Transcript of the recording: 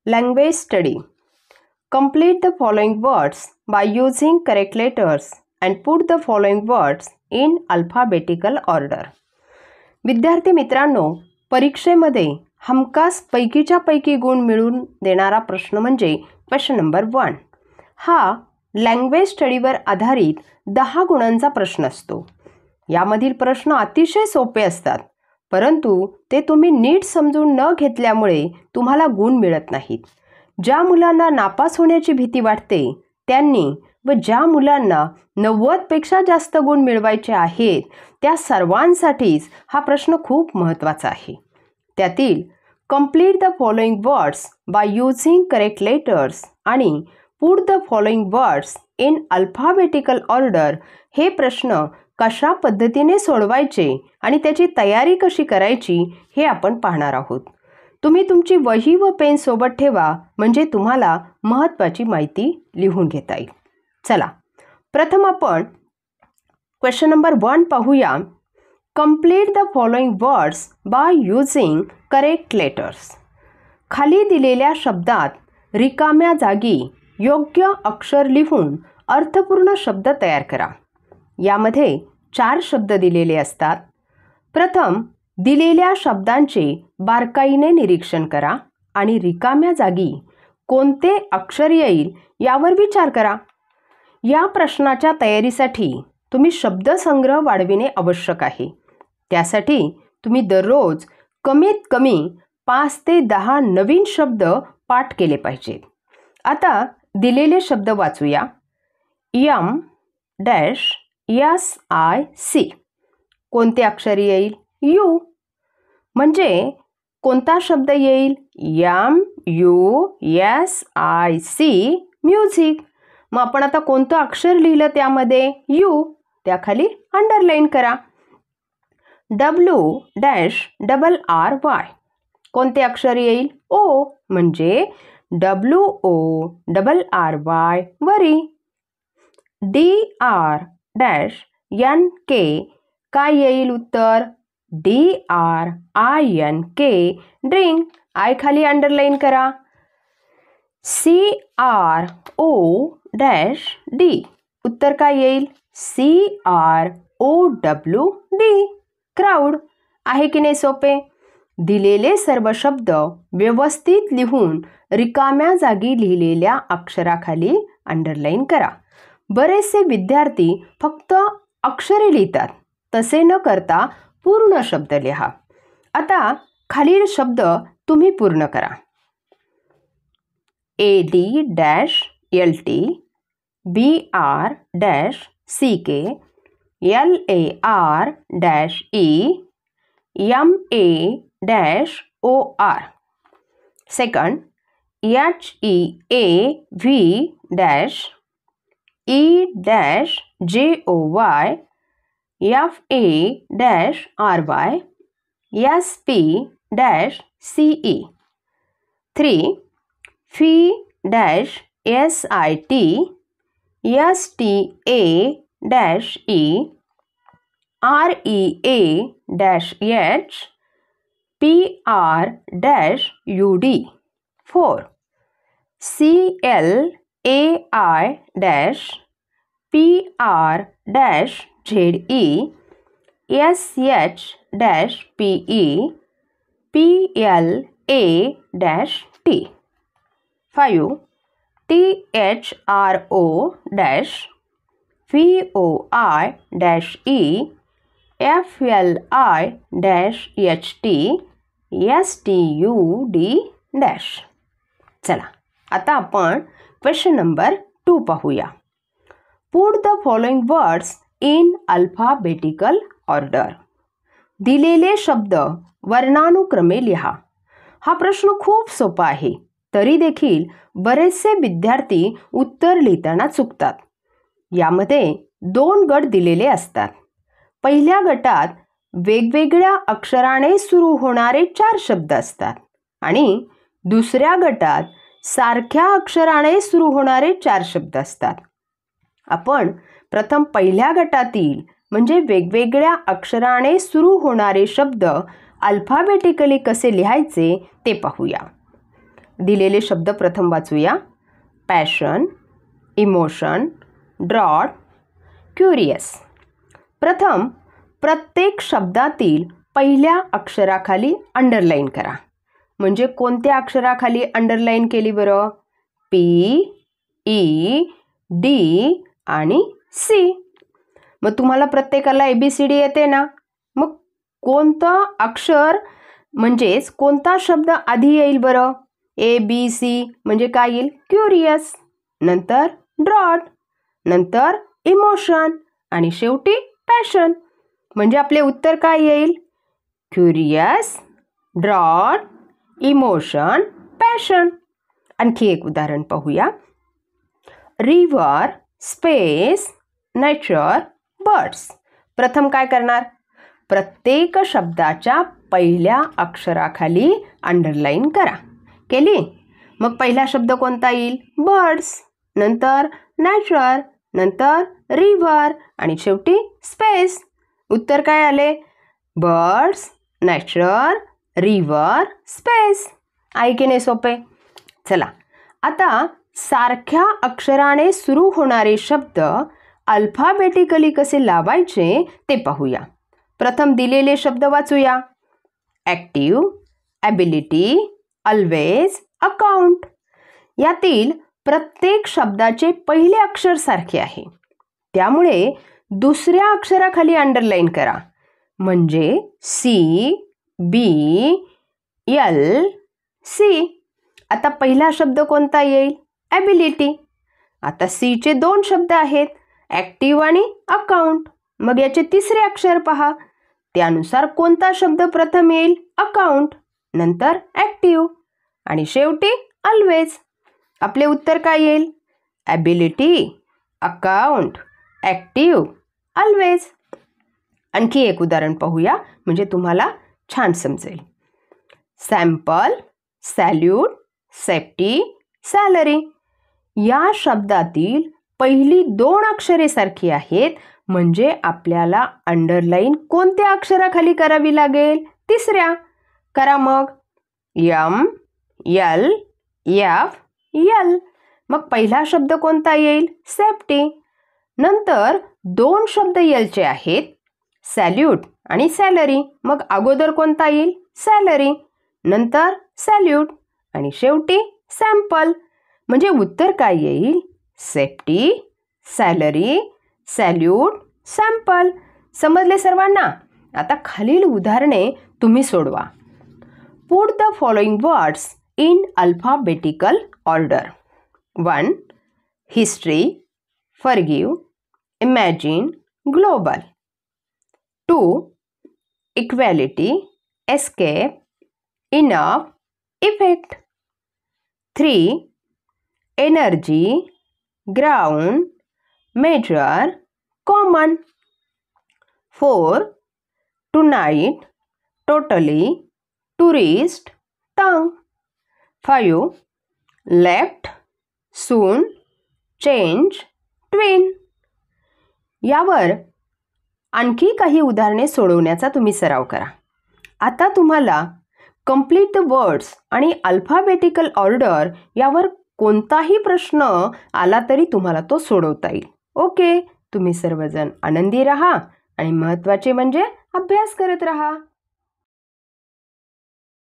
Language study. Complete the following words by using correct letters and put the following words in alphabetical order. विद्यार्थी मित्रांनो, परीक्षेमध्ये हमखास पैकीच्या पैकी गुण मिळवून देणारा प्रश्न म्हणजे क्वेश्चन नंबर 1. हा लँग्वेज स्टडीवर आधारित 10 गुणांचा प्रश्न असतो. यामधील प्रश्न अतिशय सोपे असतात, परंतु ते तुम्ही नीट समजून न घेतल्यामुळे तुम्हाला गुण मिळत नाहीत. ज्या मुलांना नापास होण्याची भीती वाटते त्यांनी व ज्या मुलांना 90 पेक्षा जास्त गुण मिळवायचे आहेत त्या सर्वांसाठीच हा प्रश्न खूप महत्त्वाचा आहे. त्यातील complete the following words by using correct letters आणि put the following words in alphabetical order हे प्रश्न कशा पद्धतीने सोडवायचे आणि त्याची तयारी कशी करायची हे आपण पाहणार आहोत. तुम्ही तुमची वही व पेन सोबत ठेवा, म्हणजे तुम्हाला महत्त्वाची माहिती लिहून घेता येईल. चला, प्रथम आपण क्वेश्चन नंबर 1 पाहूया. Complete the following words by using correct letters. खाली दिलेल्या शब्दात रिकाम्या जागी योग्य अक्षर लिहून अर्थपूर्ण शब्द तयार करा. यामध्ये 4 शब्द दिलेले असतात. प्रथम दिलेल्या शब्दांचे बारकाईने निरीक्षण करा आणि रिकाम्या जागी कोणते अक्षर येईल यावर विचार करा. या प्रश्नाच्या तयारीसाठी तुम्ही शब्दसंग्रह वाढविणे आवश्यक आहे. त्यासाठी तुम्ही दररोज कमीत कमी 5 ते 10 नवीन शब्द पाठ केले पाहिजेत. आता दिलेले शब्द वाचूया. M-SIC. कोणते अक्षर येईल? U. म्हणजे कोणता शब्द येईल? MUSIC music. मग आपण आता कोणतं अक्षर लिहिलं त्यामध्ये? U. त्याखाली अंडरलाईन करा. WRRY. कोणते अक्षर येईल? O. म्हणजे WORRY वरी. DRNK. काय येईल उत्तर? DRINK drink. आय खाली अंडरलाईन करा. CROD. उत्तर काय येईल? CROWD crowd. आहे की नाही सोपे? दिलेले सर्व शब्द व्यवस्थित लिहून रिकाम्या जागी लिहिलेल्या अक्षराखाली अंडरलाईन करा. बरेचसे विद्यार्थी फक्त अक्षरे लिहितात. तसे न करता पूर्ण शब्द लिहा. आता खालील शब्द तुम्ही पूर्ण करा. AD-LT BR-CK LAR-E MA-OR. Second, HEAV-EJOY FA-RY SP-CE. 3. FE-SIT STA-E REA-H PR-UD. 4. CLAI-PR-ZE SH-PE PLA-T. 5. THRO-VOI-E FLI-HT STUD. चला, आता आपण क्वेश्चन नंबर 2 पाहूया. Put the following words in alphabetical order. दिलेले शब्द वर्णानुक्रमे लिहा. हा प्रश्न खूप सोपा आहे, तरी देखील बरेचसे विद्यार्थी उत्तर लिहिताना चुकतात. यामध्ये 2 गट दिलेले असतात. पहिल्या गटात वेगवेगळ्या अक्षराने सुरू होणारे 4 शब्द असतात आणि दुसऱ्या गटात सारख्या अक्षराने सुरू होणारे 4 शब्द असतात. आपण प्रथम पहिल्या गटातील म्हणजे वेगवेगळ्या अक्षराने सुरू होणारे शब्द अल्फाबेटिकली कसे लिहायचे ते पाहूया. दिलेले शब्द प्रथम वाचूया. Passion, emotion, drought, curious. प्रथम प्रत्येक शब्दातील पहिल्या अक्षराखाली अंडरलाईन करा. म्हणजे कोणत्या अक्षराखाली अंडरलाईन केली बरं? पी, ई, डी आणि सी. मग तुम्हाला प्रत्येकाला ABCD येते ना? मग कोणतं अक्षर म्हणजेच कोणता शब्द आधी येईल बरं? ABC म्हणजे काय येईल? क्युरियस, नंतर ड्रॉट, नंतर इमोशन आणि शेवटी पॅशन. म्हणजे आपले उत्तर काय येईल? Curious, drought, emotion, passion. आणखी एक उदाहरण पाहूया. River, space, nature, birds. प्रथम काय करणार? प्रत्येक शब्दाच्या पहिल्या अक्षराखाली अंडरलाईन करा. केली? मग पहिला शब्द कोणता येईल? बर्ड्स, नंतर नेचर, नंतर रिव्हर आणि शेवटी स्पेस. उत्तर काय आले? Birds, nature, river, space. आहे की नाही सोपे? चला आता सारख्या अक्षराने सुरू होणारे शब्द अल्फाबेटिकली कसे लावायचे ते पाहूया. प्रथम दिलेले शब्द वाचूया. Active, ability, always, account. यातील प्रत्येक शब्दाचे पहिले अक्षर सारखे आहे, त्यामुळे दुसऱ्या अक्षराखाली अंडरलाईन करा. म्हणजे C, B, L, C. आता पहिला शब्द कोणता येईल? ॲबिलिटी. आता Cचे दोन शब्द आहेत, ॲक्टिव्ह आणि अकाउंट. मग याचे तिसरे अक्षर पहा. त्यानुसार कोणता शब्द प्रथम येईल? अकाउंट, नंतर ॲक्टिव्ह आणि शेवटी ऑलवेज. आपले उत्तर काय येईल? Ability, account, active, always. आणखी एक उदाहरण पाहूया म्हणजे तुम्हाला छान समजेल. Sample, salute, safety, salary. या शब्दातील पहिली दोन अक्षरे सारखी आहेत, म्हणजे आपल्याला अंडरलाईन कोणत्या अक्षराखाली करावी लागेल? तिसऱ्या. करा मग. M, L, F, L. मग पहिला शब्द कोणता येईल? सेफ्टी. नंतर दोन शब्द Lचे आहेत, सॅल्यूट आणि सॅलरी. मग अगोदर कोणता येईल? सॅलरी, नंतर सॅल्यूट आणि शेवटी सॅम्पल. म्हणजे उत्तर काय येईल? Safety, salary, salute, sample. समजले सर्वांना? आता खालील उदाहरणे तुम्ही सोडवा. Put the following words in alphabetical order. 1. History, forgive, imagine, global. 2. Equality, escape, enough, effect. 3. Energy, ground, major, common. 4. Tonight, totally, tourist, tongue. 5. Left, soon, change, twin. यावर आणखी काही उदाहरणे सोडवण्याचा तुम्ही सराव करा. आता तुम्हाला कंप्लीट द वर्ड्स आणि अल्फाबेटिकल ऑर्डर यावर कोणताही प्रश्न आला तरी तुम्हाला तो सोडवता येईल. ओके, तुम्ही सर्वजण आनंदी राहा आणि महत्त्वाचे म्हणजे अभ्यास करत राहा.